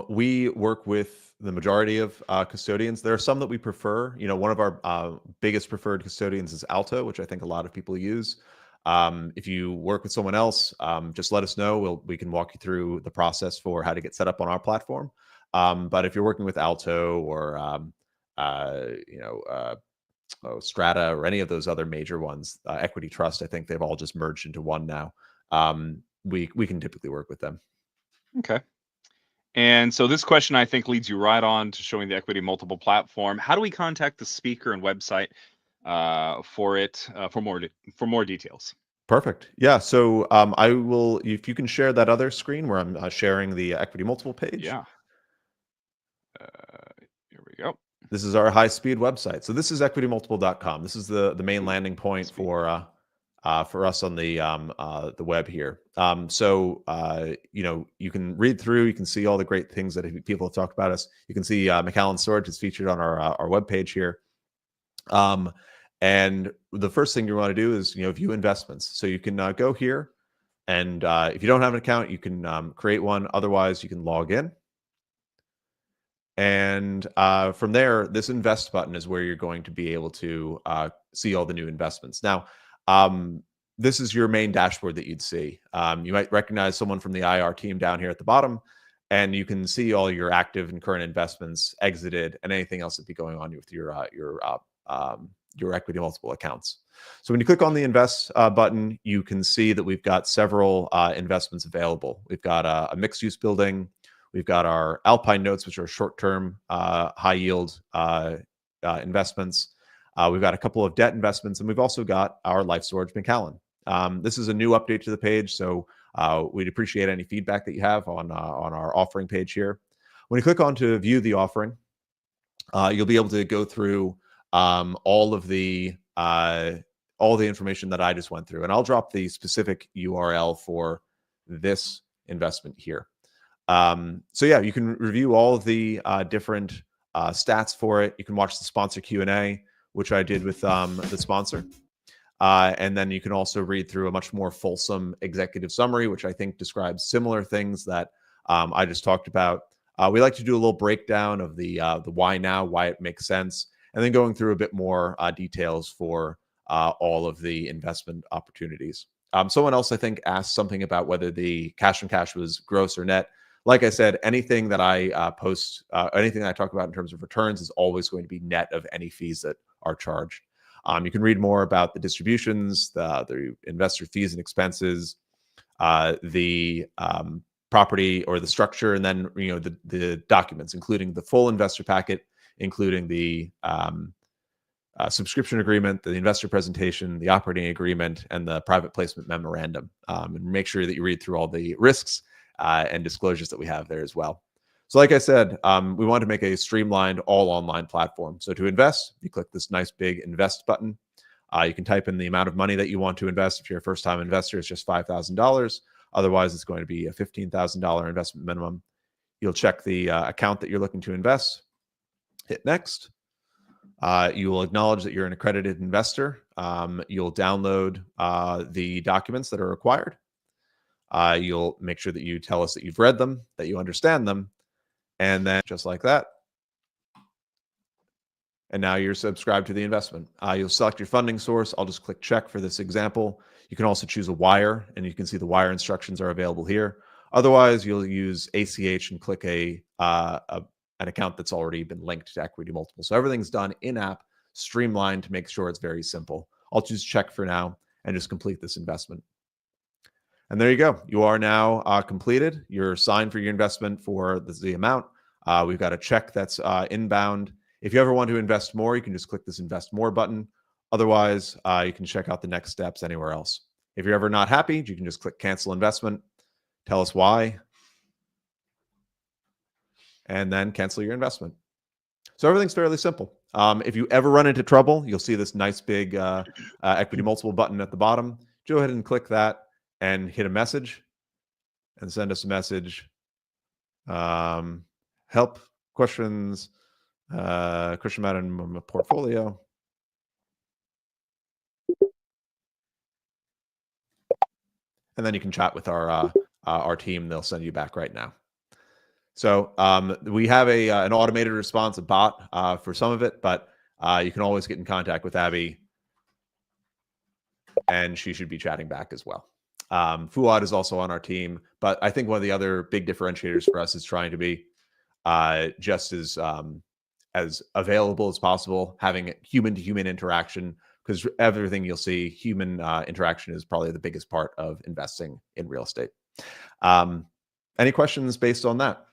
We work with the majority of custodians. There are some that we prefer. One of our biggest preferred custodians is Alto, which I think a lot of people use. If you work with someone else, just let us know. We can walk you through the process for how to get set up on our platform. But if you're working with Alto or Strata or any of those other major ones, Equity Trust, I think they've all just merged into one now. We can typically work with them. Okay. And so this question, I think, leads you right on to showing the EquityMultiple platform. How do we contact the speaker and website for more details? Perfect. Yeah. So I will, if you can share that other screen where I'm sharing the EquityMultiple page. Yeah. Here we go. This is our high-speed website. So this is EquityMultiple.com. This is the main landing point for us on the web here. You can read through. You can see all the great things that people have talked about us. You can see McAllen storage is featured on our web page here. And the first thing you want to do is view investments. So you can go here, and if you don't have an account, you can create one. Otherwise, you can log in. And from there, this invest button is where you're going to be able to see all the new investments. Now, this is your main dashboard that you'd see. You might recognize someone from the IR team down here at the bottom, and you can see all your active and current investments, exited, and anything else that'd be going on with your EquityMultiple accounts. So when you click on the invest button, you can see that we've got several investments available. We've got a mixed-use building. We've got our Alpine notes, which are short-term, high-yield investments. We've got a couple of debt investments, and we've also got our life storage McAllen. This is a new update to the page, so we'd appreciate any feedback that you have on our offering page here. When you click on to view the offering, you'll be able to go through all the information that I just went through, and I'll drop the specific URL for this investment here. So yeah, you can review all of the different stats for it. You can watch the sponsor Q&A, which I did with the sponsor. And then you can also read through a much more fulsome executive summary, which I think describes similar things that I just talked about. We like to do a little breakdown of the why now, why it makes sense, and then going through a bit more details for all of the investment opportunities. Someone else, I think, asked something about whether the cash on cash was gross or net. Like I said, anything that I post, anything that I talk about in terms of returns is always going to be net of any fees that are charged. You can read more about the distributions, the investor fees and expenses, the property or the structure, and then the documents, including the full investor packet, including the subscription agreement, the investor presentation, the operating agreement, and the private placement memorandum. And make sure that you read through all the risks and disclosures that we have there as well. So like I said, we want to make a streamlined all online platform. So to invest, you click this nice big invest button. You can type in the amount of money that you want to invest. If you're a first-time investor, it's just $5,000. Otherwise, it's going to be a $15,000 investment minimum. You'll check the account that you're looking to invest. Hit next. You will acknowledge that you're an accredited investor. You'll download the documents that are required. You'll make sure that you tell us that you've read them, that you understand them, and then just like that. And now you're subscribed to the investment. You'll select your funding source. I'll just click check for this example. You can also choose a wire, and you can see the wire instructions are available here. Otherwise, you'll use ACH and click an account that's already been linked to EquityMultiple. So everything's done in-app, streamlined to make sure it's very simple. I'll choose check for now and just complete this investment. And there you go. You are now completed. You're signed for your investment for the amount. We've got a check that's inbound. If you ever want to invest more, you can just click this invest more button. Otherwise, you can check out the next steps anywhere else. If you're ever not happy, you can just click cancel investment, tell us why, and then cancel your investment. So everything's fairly simple. If you ever run into trouble, you'll see this nice big EquityMultiple button at the bottom. Go ahead and click that and hit a message and send us a message. Help, questions, question about in my portfolio. And then you can chat with our team. They'll send you back right now. So we have an automated response, a bot for some of it, but you can always get in contact with Abby and she should be chatting back as well. Fuad is also on our team, but I think one of the other big differentiators for us is trying to be just as available as possible, having human-to-human interaction, because everything you'll see, human interaction is probably the biggest part of investing in real estate. Any questions based on that?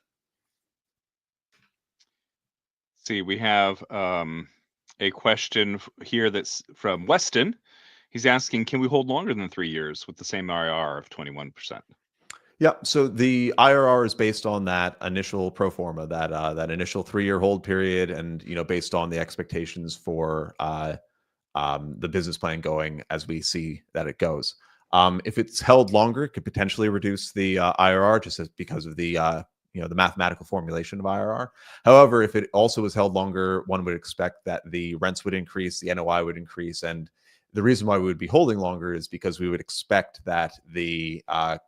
See, we have a question here that's from Weston. He's asking, can we hold longer than 3 years with the same IRR of 21%? Yeah. So the IRR is based on that initial pro forma, that initial 3-year hold period, and based on the expectations for the business plan going as we see that it goes. If it's held longer, it could potentially reduce the IRR because of the the mathematical formulation of IRR. However, if it also is held longer, one would expect that the rents would increase, the NOI would increase, and the reason why we would be holding longer is because we would expect that the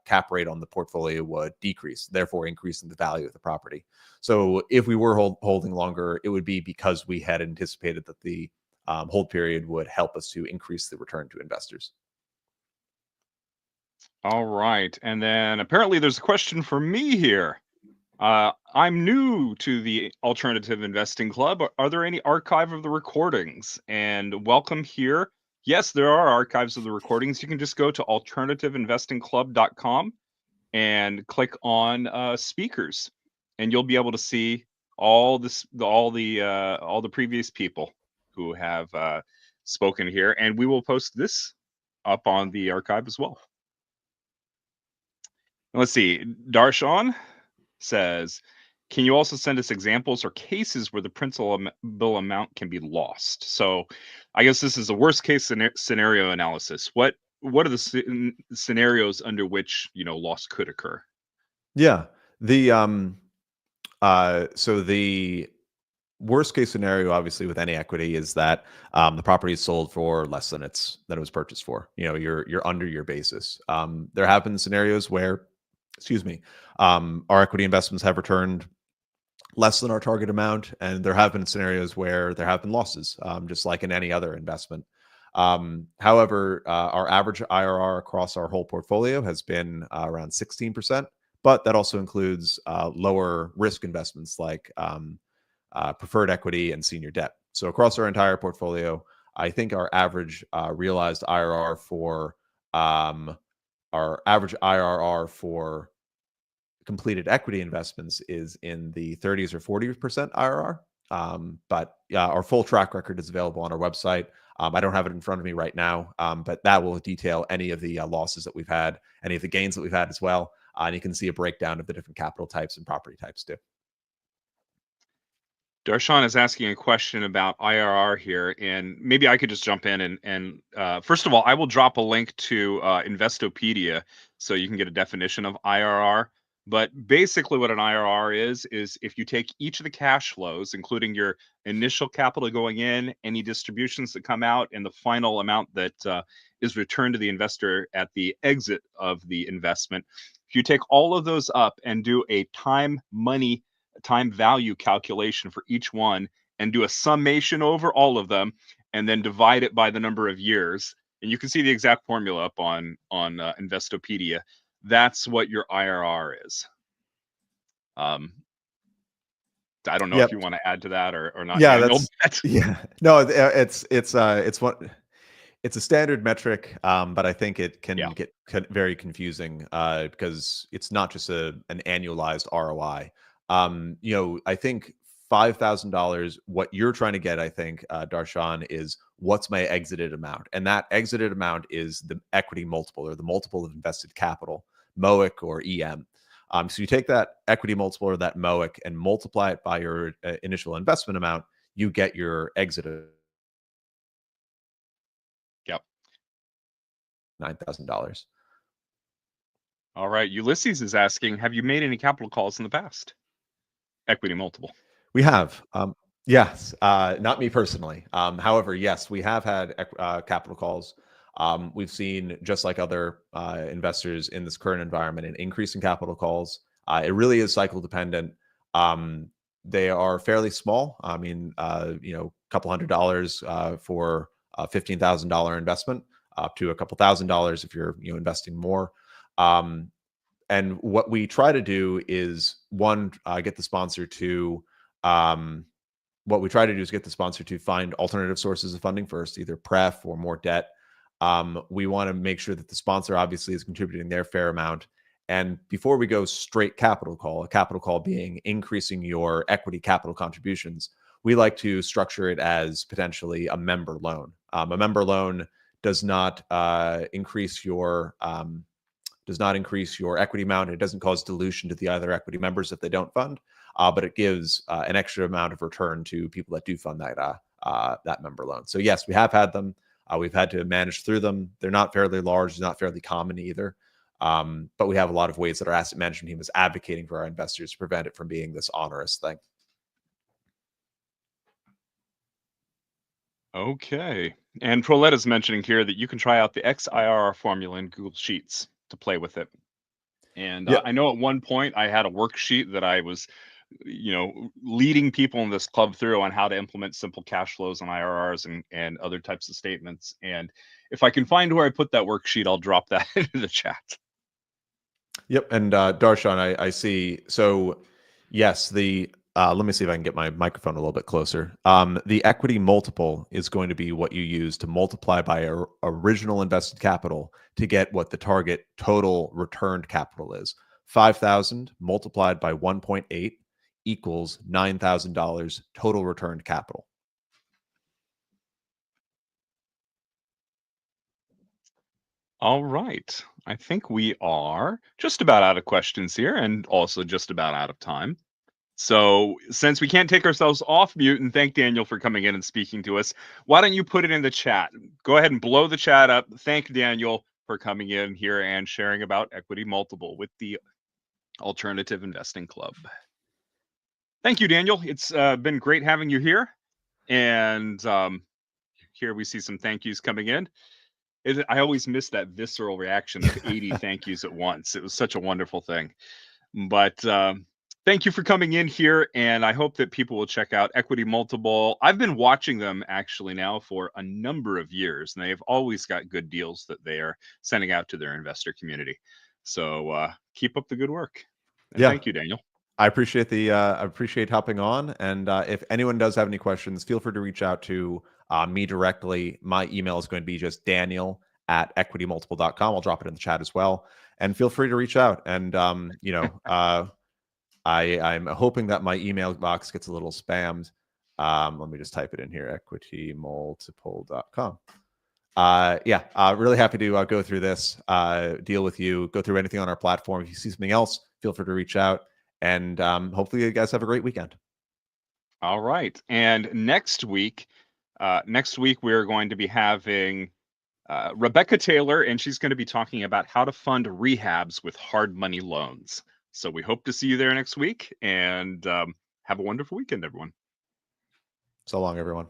cap rate on the portfolio would decrease, therefore increasing the value of the property. So if we were holding longer, it would be because we had anticipated that the hold period would help us to increase the return to investors. All right. And then apparently there's a question for me here. I'm new to the Alternative Investing Club. Are there any archive of the recordings? And welcome here. Yes, there are archives of the recordings. You can just go to alternativeinvestingclub.com and click on speakers, and you'll be able to see all the previous people who have spoken here. And we will post this up on the archive as well. Let's see. Darshan says, can you also send us examples or cases where the principal amount can be lost? So I guess this is a worst case scenario analysis. What are the scenarios under which loss could occur? Yeah. So the worst case scenario, obviously, with any equity is that the property is sold for less than it was purchased for. You're under your basis. There have been scenarios where, our equity investments have returned less than our target amount, and there have been scenarios where there have been losses, just like in any other investment. However, our average IRR across our whole portfolio has been around 16%, but that also includes lower risk investments like preferred equity and senior debt. So across our entire portfolio, I think our average realized IRR for completed equity investments is in the 30s or 40% IRR. But our full track record is available on our website. I don't have it in front of me right now, but that will detail any of the losses that we've had, any of the gains that we've had as well. And you can see a breakdown of the different capital types and property types too. Darshan is asking a question about IRR here, and maybe I could just jump in and first of all, I will drop a link to Investopedia so you can get a definition of IRR. But basically, what an IRR is if you take each of the cash flows, including your initial capital going in, any distributions that come out, and the final amount that is returned to the investor at the exit of the investment. If you take all of those up and do a time value calculation for each one and do a summation over all of them and then divide it by the number of years, and you can see the exact formula up on Investopedia. That's what your IRR is. I don't know if you want to add to that or not. Yeah, Daniel. No, it's a standard metric, but I think it can get very confusing because it's not just an annualized ROI. I think $5,000, what you're trying to get, I think, Darshan, is what's my exited amount? And that exited amount is the equity multiple, or the multiple of invested capital, MOIC or EM. So you take that equity multiple or that MOIC and multiply it by your initial investment amount, you get your exit. Yep. $9,000. All right. Ulysses is asking, have you made any capital calls in the past? EquityMultiple. We have. Yes. Not me personally. However, yes, we have had capital calls. We've seen, just like other investors in this current environment, an increase in capital calls. It really is cycle dependent. They are fairly small. I mean, a couple $100 for a $15,000 investment. up to a couple $1,000 if you're investing more. And what we try to do is get the sponsor to find alternative sources of funding first, either pref or more debt. We want to make sure that the sponsor obviously is contributing their fair amount. And before we go straight capital call, a capital call being increasing your equity capital contributions, we like to structure it as potentially a member loan. A member loan does not increase your equity amount. It doesn't cause dilution to the other equity members if they don't fund, but it gives an extra amount of return to people that do fund that member loan. So yes, we have had them. We've had to manage through them. They're not fairly large, not fairly common either. But we have a lot of ways that our asset management team is advocating for our investors to prevent it from being this onerous thing. Okay. And Proletta's mentioning here that you can try out the XIRR formula in Google Sheets to play with it. And Yeah. I know at one point I had a worksheet that I was, leading people in this club through on how to implement simple cash flows and IRRs and other types of statements. And if I can find where I put that worksheet, I'll drop that into the chat. Yep. And Darshan, I see. So yes, let me see if I can get my microphone a little bit closer. The equity multiple is going to be what you use to multiply by original invested capital to get what the target total returned capital is. 5,000 multiplied by 1.8 equals $9,000 total returned capital. All right. I think we are just about out of questions here and also just about out of time. So since we can't take ourselves off mute and thank Daniel for coming in and speaking to us, why don't you put it in the chat? Go ahead and blow the chat up. Thank Daniel for coming in here and sharing about EquityMultiple with the Alternative Investing Club. Thank you, Daniel. It's been great having you here. And here we see some thank yous coming in. I always miss that visceral reaction of 80 thank yous at once. It was such a wonderful thing. But thank you for coming in here, and I hope that people will check out EquityMultiple. I've been watching them actually now for a number of years, and they've always got good deals that they are sending out to their investor community. So keep up the good work. And thank you, Daniel. I appreciate I appreciate hopping on. And if anyone does have any questions, feel free to reach out to me directly. My email is going to be just daniel@equitymultiple.com. I'll drop it in the chat as well. And feel free to reach out. And, I'm hoping that my email box gets a little spammed. Let me just type it in here, equitymultiple.com. Really happy to go through this, deal with you, go through anything on our platform. If you see something else, feel free to reach out. And hopefully you guys have a great weekend. All right. And next week we're going to be having Rebecca Taylor, and she's going to be talking about how to fund rehabs with hard money loans. So we hope to see you there next week, and have a wonderful weekend, everyone. So long, everyone.